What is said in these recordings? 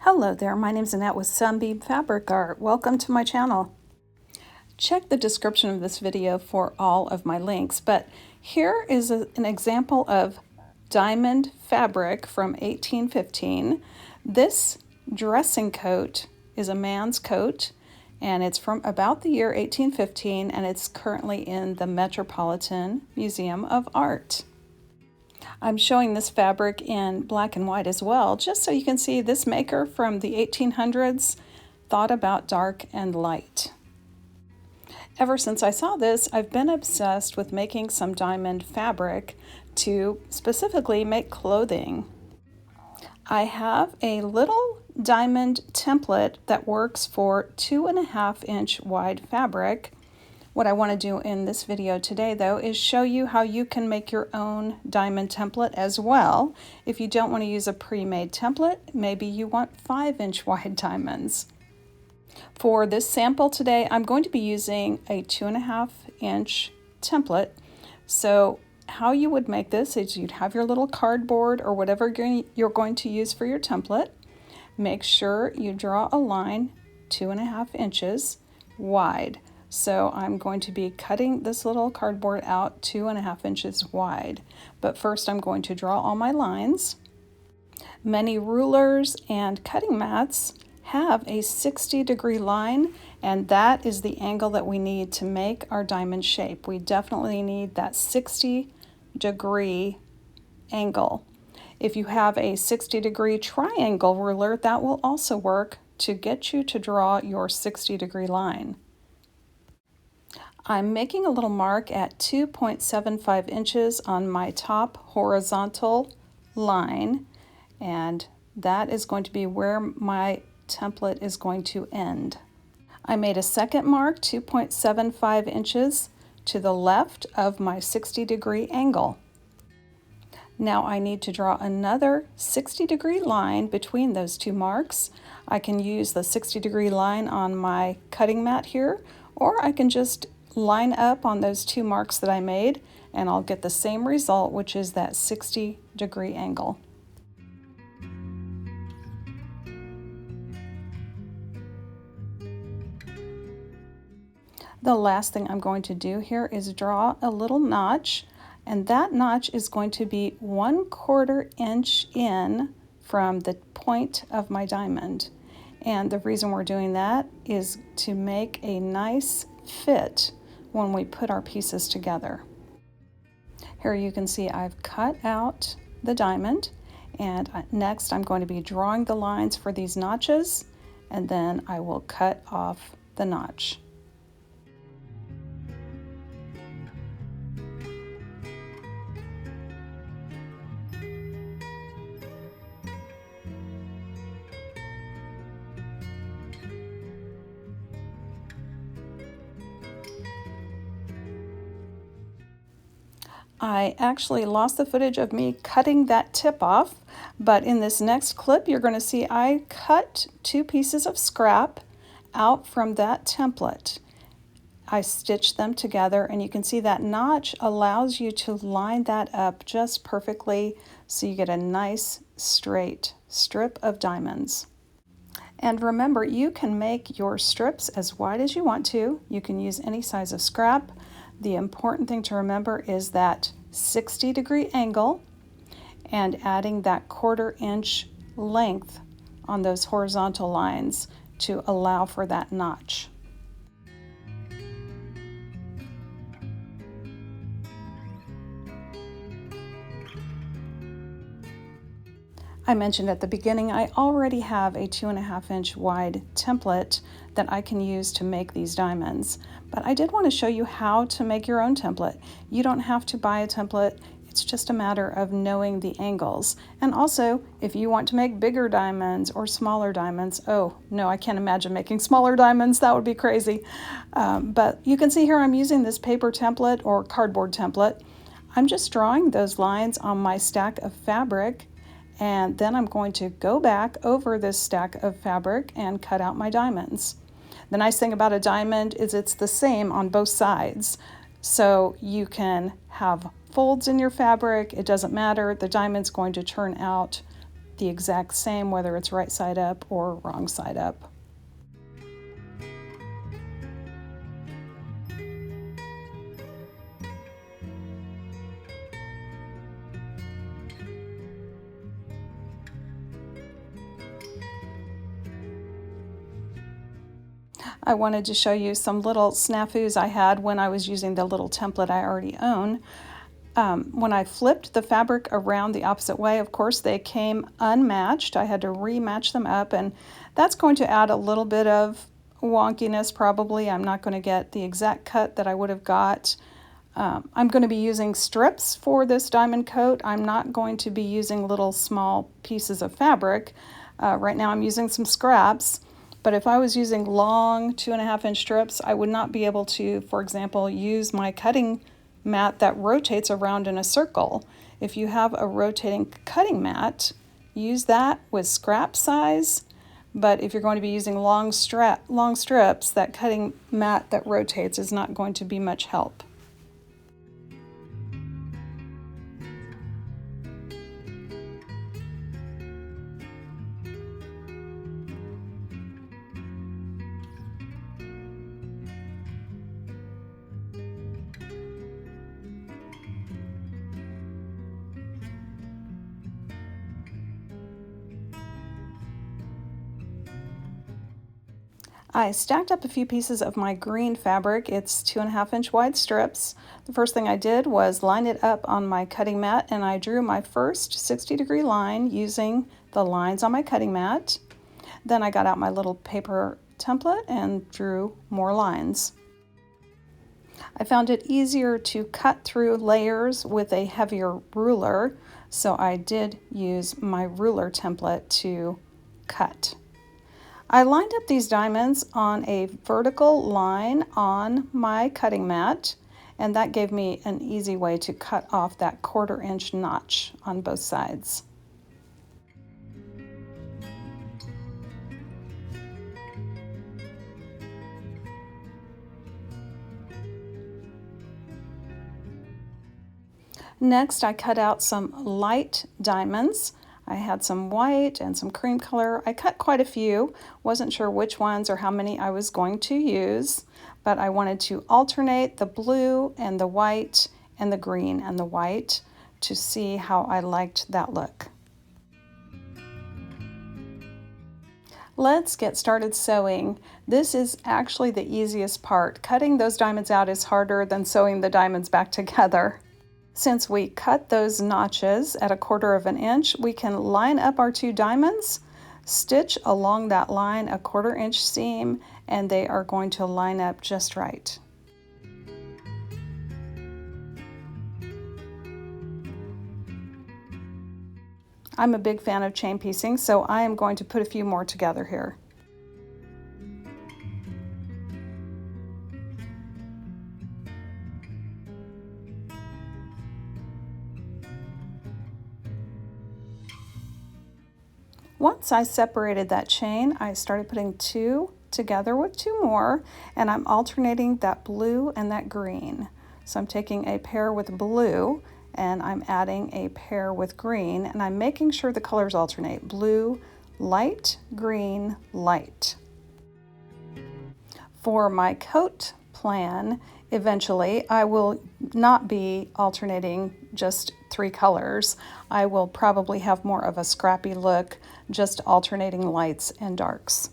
Hello there, my name is Annette with Sunbeam Fabric Art. Welcome to my channel. Check the description of this video for all of my links, but here is an example of diamond fabric from 1815. This dressing coat is a man's coat, and it's from about the year 1815, and it's currently in the Metropolitan Museum of Art. I'm showing this fabric in black and white as well, just so you can see this maker from the 1800s thought about dark and light. Ever since I saw this, I've been obsessed with making some diamond fabric to specifically make clothing. I have a little diamond template that works for 2.5-inch wide fabric. What I want to do in this video today, though, is show you how you can make your own diamond template as well. If you don't want to use a pre-made template, maybe you want 5-inch wide diamonds. For this sample today, I'm going to be using a 2.5-inch template. So how you would make this is you'd have your little cardboard or whatever you're going to use for your template. Make sure you draw a line 2.5 inches wide. So I'm going to be cutting this little cardboard out 2.5 inches wide. But first I'm going to draw all my lines. Many rulers and cutting mats have a 60-degree line, and that is the angle that we need to make our diamond shape. We definitely need that 60-degree angle. If you have a 60-degree triangle ruler, that will also work to get you to draw your 60-degree line. I'm making a little mark at 2.75 inches on my top horizontal line, and that is going to be where my template is going to end. I made a second mark 2.75 inches to the left of my 60-degree angle. Now I need to draw another 60-degree line between those two marks. I can use the 60-degree line on my cutting mat here, or I can just line up on those two marks that I made, and I'll get the same result, which is that 60-degree angle. The last thing I'm going to do here is draw a little notch, and that notch is going to be 1/4 inch in from the point of my diamond. And the reason we're doing that is to make a nice fit when we put our pieces together. Here you can see I've cut out the diamond, and next I'm going to be drawing the lines for these notches, and then I will cut off the notch. I actually lost the footage of me cutting that tip off, but in this next clip you're going to see I cut 2 pieces of scrap out from that template. I stitched them together, and you can see that notch allows you to line that up just perfectly so you get a nice straight strip of diamonds. And remember, you can make your strips as wide as you want to. You can use any size of scrap. The important thing to remember is that 60-degree angle and adding that 1/4 inch length on those horizontal lines to allow for that notch. I mentioned at the beginning I already have a 2.5 inch wide template that I can use to make these diamonds, but I did want to show you how to make your own template. You don't have to buy a template, it's just a matter of knowing the angles. And also, if you want to make bigger diamonds or smaller diamonds, oh no, I can't imagine making smaller diamonds, that would be crazy. But you can see here I'm using this paper template or cardboard template. I'm just drawing those lines on my stack of fabric, and then I'm going to go back over this stack of fabric and cut out my diamonds. The nice thing about a diamond is it's the same on both sides, so you can have folds in your fabric. It doesn't matter, the diamond's going to turn out the exact same, whether it's right side up or wrong side up. I wanted to show you some little snafus I had when I was using the little template I already own. When I flipped the fabric around the opposite way, of course, they came unmatched. I had to rematch them up, and that's going to add a little bit of wonkiness probably. I'm not going to get the exact cut that I would have got. I'm going to be using strips for this diamond coat. I'm not going to be using little small pieces of fabric. Right now I'm using some scraps. But if I was using long 2.5-inch strips, I would not be able to, for example, use my cutting mat that rotates around in a circle. If you have a rotating cutting mat, use that with scrap size. But if you're going to be using long strips, that cutting mat that rotates is not going to be much help. I stacked up a few pieces of my green fabric. It's 2.5-inch wide strips. The first thing I did was line it up on my cutting mat, and I drew my first 60-degree line using the lines on my cutting mat. Then I got out my little paper template and drew more lines. I found it easier to cut through layers with a heavier ruler, so I did use my ruler template to cut. I lined up these diamonds on a vertical line on my cutting mat, and that gave me an easy way to cut off that 1/4-inch notch on both sides. Next, I cut out some light diamonds. I had some white and some cream color. I cut quite a few. Wasn't sure which ones or how many I was going to use, but I wanted to alternate the blue and the white and the green and the white to see how I liked that look. Let's get started sewing. This is actually the easiest part. Cutting those diamonds out is harder than sewing the diamonds back together. Since we cut those notches at 1/4 inch, we can line up our two diamonds, stitch along that line a 1/4-inch seam, and they are going to line up just right. I'm a big fan of chain piecing, so I am going to put a few more together here. Once I separated that chain, I started putting 2 together with 2 more, and I'm alternating that blue and that green. So I'm taking a pair with blue and I'm adding a pair with green, and I'm making sure the colors alternate: blue, light, green, light. For my coat plan, eventually I will not be alternating just 3 colors. I will probably have more of a scrappy look, just alternating lights and darks.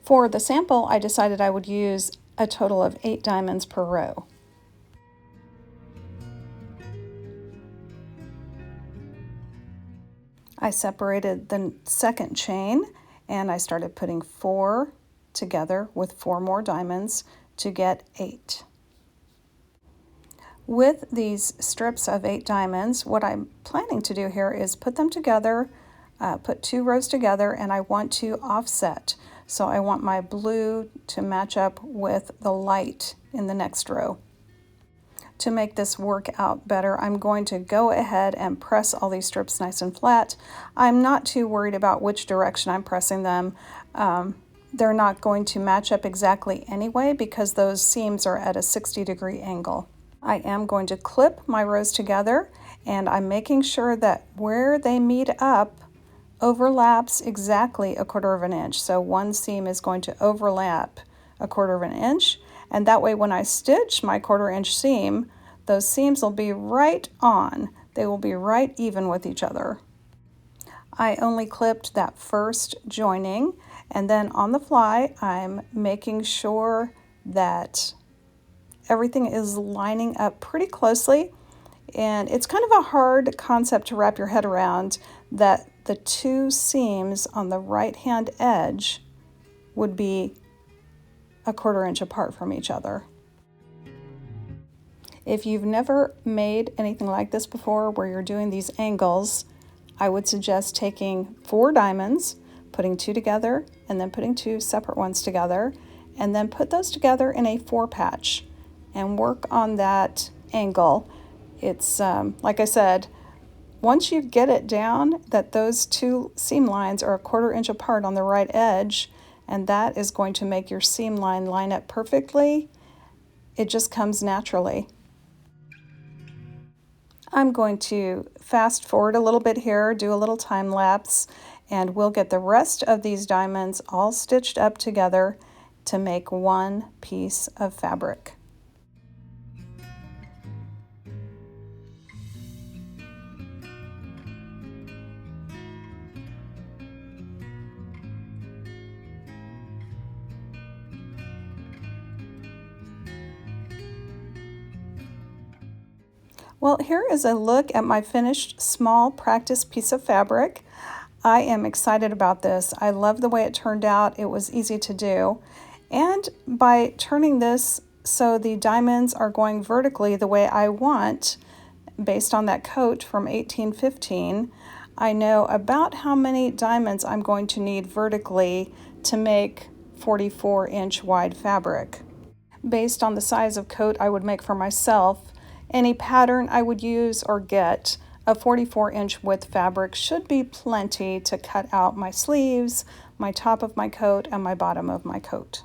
For the sample, I decided I would use a total of 8 diamonds per row. I separated the second chain and I started putting 4 together with 4 more diamonds to get 8. With these strips of 8 diamonds, what I'm planning to do here is put them together, put 2 rows together, and I want to offset. So I want my blue to match up with the light in the next row. To make this work out better, I'm going to go ahead and press all these strips nice and flat. I'm not too worried about which direction I'm pressing them. They're not going to match up exactly anyway because those seams are at a 60-degree angle. I am going to clip my rows together, and I'm making sure that where they meet up overlaps exactly 1/4 of an inch. So one seam is going to overlap 1/4 of an inch, and that way when I stitch my 1/4 inch seam, those seams will be right on. They will be right even with each other. I only clipped that first joining, and then on the fly I'm making sure that everything is lining up pretty closely. And it's kind of a hard concept to wrap your head around, that the two seams on the right hand edge would be 1/4 inch apart from each other. If you've never made anything like this before where you're doing these angles, I would suggest taking 4 diamonds, putting 2 together, and then putting 2 separate ones together, and then put those together in a 4 patch and work on that angle. It's like I said, once you get it down that those 2 seam lines are 1/4 inch apart on the right edge, and that is going to make your seam line up perfectly, it just comes naturally. I'm going to fast forward a little bit here, do a little time lapse, and we'll get the rest of these diamonds all stitched up together to make one piece of fabric. Well, here is a look at my finished small practice piece of fabric. I am excited about this. I love the way it turned out. It was easy to do. And by turning this so the diamonds are going vertically the way I want, based on that coat from 1815, I know about how many diamonds I'm going to need vertically to make 44-inch wide fabric. Based on the size of coat I would make for myself, any pattern I would use or get, a 44-inch width fabric should be plenty to cut out my sleeves, my top of my coat, and my bottom of my coat.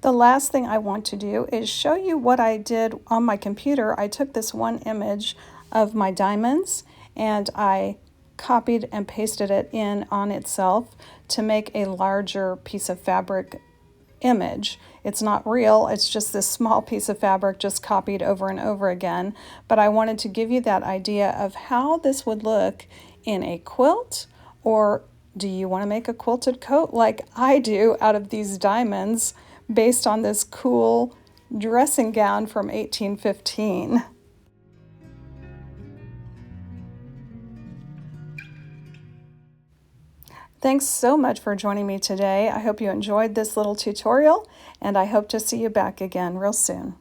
The last thing I want to do is show you what I did on my computer. I took this one image of my diamonds and I copied and pasted it in on itself to make a larger piece of fabric image. It's not real, it's just this small piece of fabric just copied over and over again, but I wanted to give you that idea of how this would look in a quilt. Or do you want to make a quilted coat like I do out of these diamonds based on this cool dressing gown from 1815? Thanks so much for joining me today. I hope you enjoyed this little tutorial, and I hope to see you back again real soon.